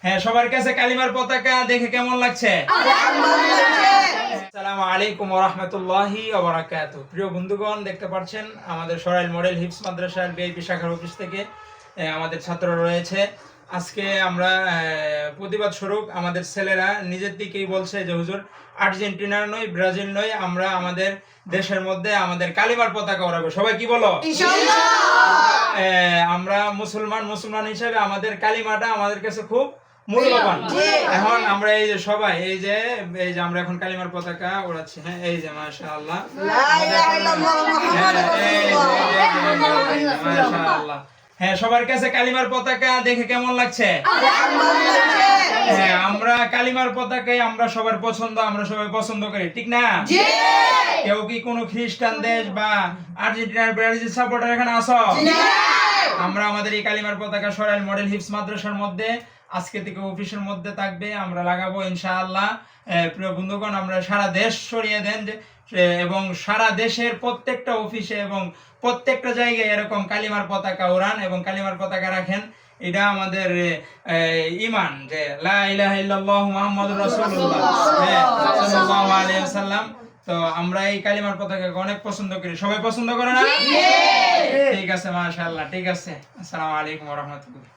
হ্যাঁ, সবার কাছে কালিমার পতাকা দেখে কেমন লাগছে? আসসালামু আলাইকুম ওয়া রাহমাতুল্লাহি ওয়া বারাকাতুহু। প্রিয় বন্ধুগণ, দেখতে পাচ্ছেন আমাদের সরাইল মডেল হিফজ মাদ্রাসার বিআইপি শাখার অফিস থেকে আমাদের ছাত্ররা রয়েছে। আজকে আমরা প্রতিবাদ স্বরূপ আমাদের ছেলেরা নিজের থেকেই বলছে যে হুজুর, আর্জেন্টিনা নয়, ব্রাজিল নয়, আমরা আমাদের দেশের মধ্যে আমাদের কালিমার পতাকা ওড়াবো। সবাই কি বলো? ইনশাআল্লাহ। আমরা মুসলমান হিসেবে আমাদের কালিমাটা আমাদের কাছে খুব মূল্যবান। এখন আমরা এই যে সবাই এই যে আমরা এখন কালিমার পতাকা ওড়াচ্ছি। হ্যাঁ, এই যে মাশাআল্লাহ, লা ইলাহা ইল্লাল্লাহ মুহাম্মাদুর রাসূলুল্লাহ। মাশাআল্লাহ। হ্যাঁ, সবার কাছে কালিমার পতাকা দেখে কেমন লাগছে? হ্যাঁ, আমরা কালিমার পতাকাই আমরা সবার পছন্দ, আমরা সবাই পছন্দ করি, ঠিক না? কেউ কি কোনো খ্রিস্টান দেশ বা আর্জেন্টিনার ব্রাজিল সাপোর্টার এখানে আছো? আমরা আমাদের এই কালিমার পতাকা সরাইল মডেল হিফজ মাদ্রাসার মধ্যে আজকে থেকে অফিসের মধ্যে থাকবে, আমরা লাগাবো ইনশাআল্লাহ। প্রিয় বন্ধুগণ, আমরা সারা দেশ ছড়িয়ে দেন এবং সারা দেশের প্রত্যেকটা অফিসে এবং প্রত্যেকটা জায়গায় এরকম কালিমার পতাকা ওড়ান এবং কালিমার পতাকা রাখেন। এটা আমাদের ঈমান, যে লা ইলাহা ইল্লাল্লাহ মুহাম্মাদুর রাসূলুল্লাহ সাল্লাল্লাহু আলাইহি ওয়াসাল্লাম। তো আমরা এই কালিমার পতাকাকে অনেক পছন্দ করি। সবাই পছন্দ করে না? ঠিক আছে, মাশাআল্লাহ। ঠিক আছে, আসসালামু আলাইকুম ওয়া রাহমাতুল্লাহ।